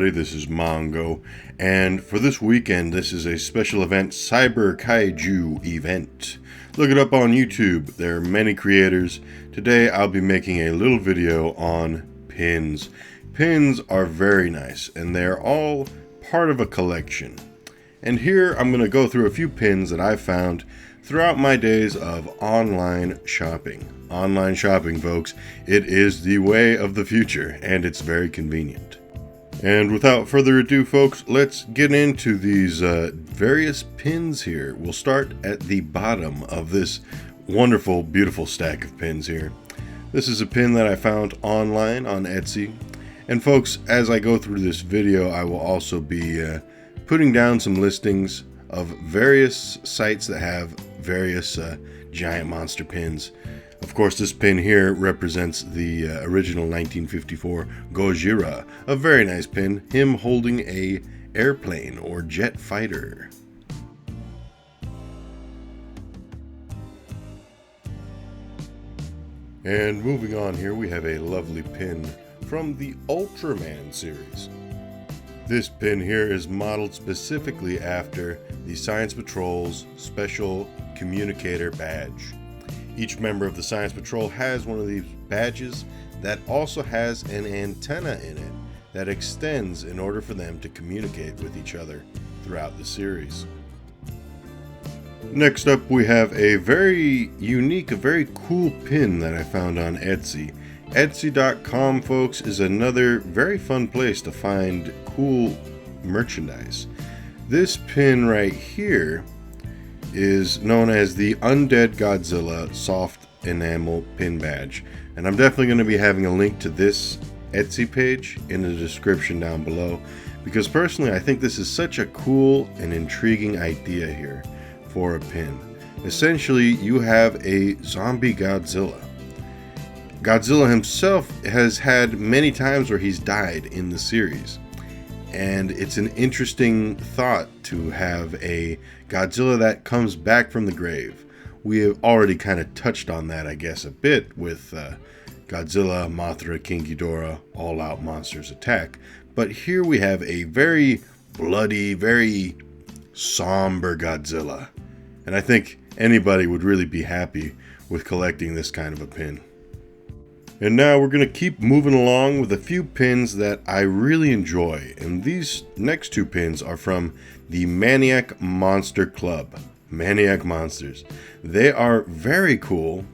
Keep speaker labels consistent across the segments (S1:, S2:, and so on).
S1: everybody, this is Mongo, and for this weekend, this is a special event, Cyber Kaiju event. Look it up on YouTube, there are many creators. Today I'll be making a little video on pins. Pins are very nice, and they're all part of a collection. And here I'm going to go through a few pins that I've found throughout my days of online shopping. Online shopping, folks, it is the way of the future, and it's very convenient. And without further ado, folks, let's get into these various pins here. We'll start at the bottom of this wonderful, beautiful stack of pins here. This is a pin that I found online on Etsy. And folks, as I go through this video, I will also be putting down some listings of various sites that have various giant monster pins. Of course, this pin here represents the original 1954 Godzilla, a very nice pin, him holding a airplane or jet fighter. And moving on here, we have a lovely pin from the Ultraman series. This pin here is modeled specifically after the Science Patrol's Special Communicator badge. Each member of the Science Patrol has one of these badges that also has an antenna in it that extends in order for them to communicate with each other throughout the series. Next up, we have a very unique, a very cool pin that I found on Etsy. Etsy.com, folks, is another very fun place to find cool merchandise. This pin right here is known as the Undead Godzilla Soft Enamel Pin Badge. And I'm definitely going to be having a link to this Etsy page in the description down below, because personally I think this is such a cool and intriguing idea here for a pin. Essentially, you have a zombie Godzilla. Godzilla himself has had many times where he's died in the series. And it's an interesting thought to have a Godzilla that comes back from the grave. We have already kind of touched on that, I guess, a bit with Godzilla, Mothra, King Ghidorah, All Out Monsters Attack. But here we have a very bloody, very somber Godzilla. And I think anybody would really be happy with collecting this kind of a pin. And now we're going to keep moving along with a few pins that I really enjoy. And these next two pins are from the Maniac Monster Club. Maniac Monsters. They are very cool.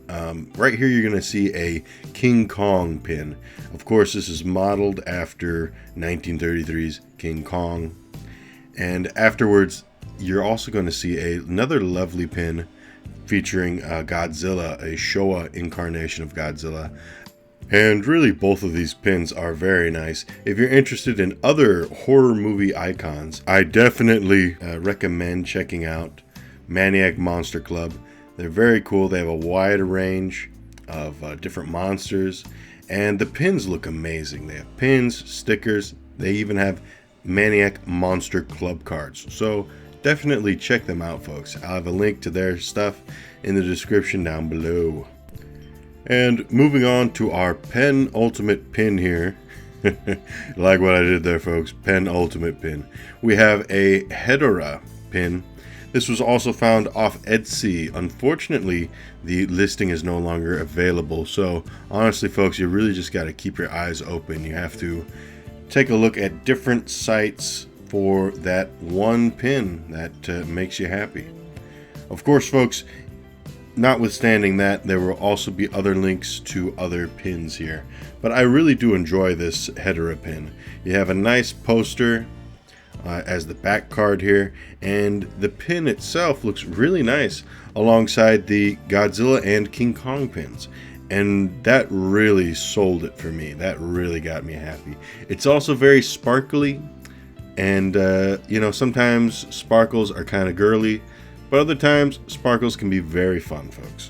S1: Right here you're going to see a King Kong pin. Of course, this is modeled after 1933's King Kong. And afterwards, you're also going to see another lovely pin featuring Godzilla, a Showa incarnation of Godzilla. And really, both of these pins are very nice. If you're interested in other horror movie icons, I definitely recommend checking out Maniac Monster Club. They're very cool. They have a wide range of different monsters, and the pins look amazing. They have pins, stickers, they even have Maniac Monster Club cards. So definitely check them out, folks. I'll have a link to their stuff in the description down below. And moving on to our penultimate pin here. Like what I did there, folks. Penultimate pin. We have a Hedorah pin. This was also found off Etsy. Unfortunately, the listing is no longer available. So honestly, folks, you really just got to keep your eyes open. You have to take a look at different sites for that one pin that makes you happy. Of course, folks, notwithstanding that, there will also be other links to other pins here. But I really do enjoy this Hedorah pin. You have a nice poster as the back card here, and the pin itself looks really nice alongside the Godzilla and King Kong pins. And that really sold it for me. That really got me happy. It's also very sparkly. And, you know, sometimes sparkles are kind of girly, but other times sparkles can be very fun, folks.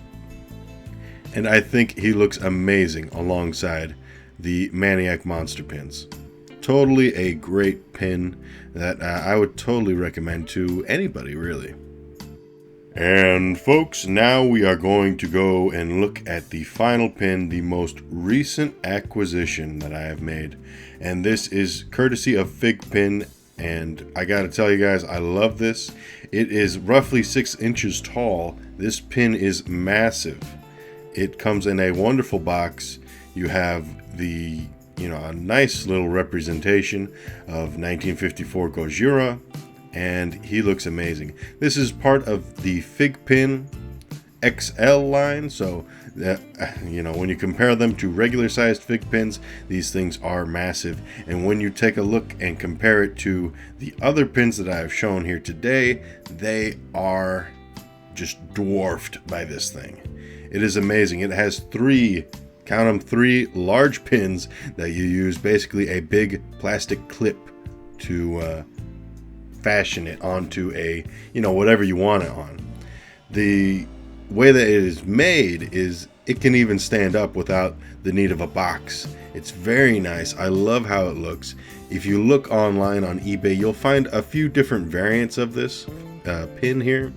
S1: And I think he looks amazing alongside the Maniac Monster pins. Totally a great pin that I would totally recommend to anybody, really. And folks, now we are going to go and look at the final pin, the most recent acquisition that I have made. And this is courtesy of Figpin, and I gotta tell you guys, I love this. It is roughly 6 inches tall. This pin is massive. It comes in a wonderful box. You have a nice little representation of 1954 Gojira, and he looks amazing. This is part of the Figpin XL line, so that when you compare them to regular sized Fig pins, these things are massive. And when you take a look and compare it to the other pins that I have shown here today, they are just dwarfed by this thing. It is amazing. It has three large pins that you use basically a big plastic clip to fashion it onto a whatever you want it on. The way that it is made is it can even stand up without the need of a box. It's very nice. I love how it looks. If you look online on eBay, you'll find a few different variants of this pin here,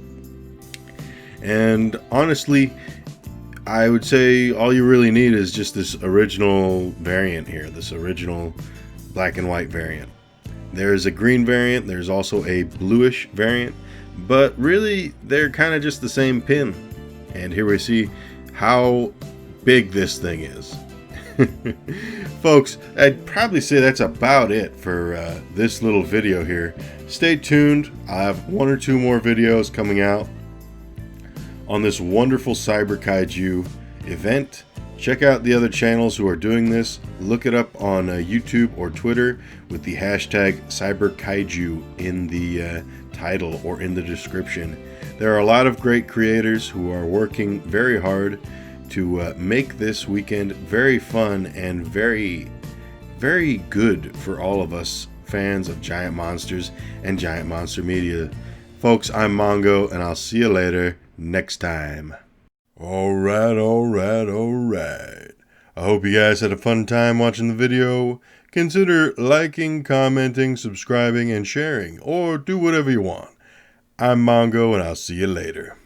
S1: and honestly I would say all you really need is just this original variant here, this original black and white variant. There's a green variant, there's also a bluish variant, but really they're kind of just the same pin. And here we see how big this thing is. Folks, I'd probably say that's about it for this little video here. Stay tuned. I have 1 or 2 more videos coming out on this wonderful Cyber Kaiju event. Check out the other channels who are doing this. Look it up on YouTube or Twitter with the hashtag CyberKaiju in the title or in the description. There are a lot of great creators who are working very hard to make this weekend very fun and very, very good for all of us fans of giant monsters and giant monster media. Folks, I'm Mongo, and I'll see you later next time. Alright. I hope you guys had a fun time watching the video. Consider liking, commenting, subscribing, and sharing, or do whatever you want. I'm Mongo, and I'll see you later.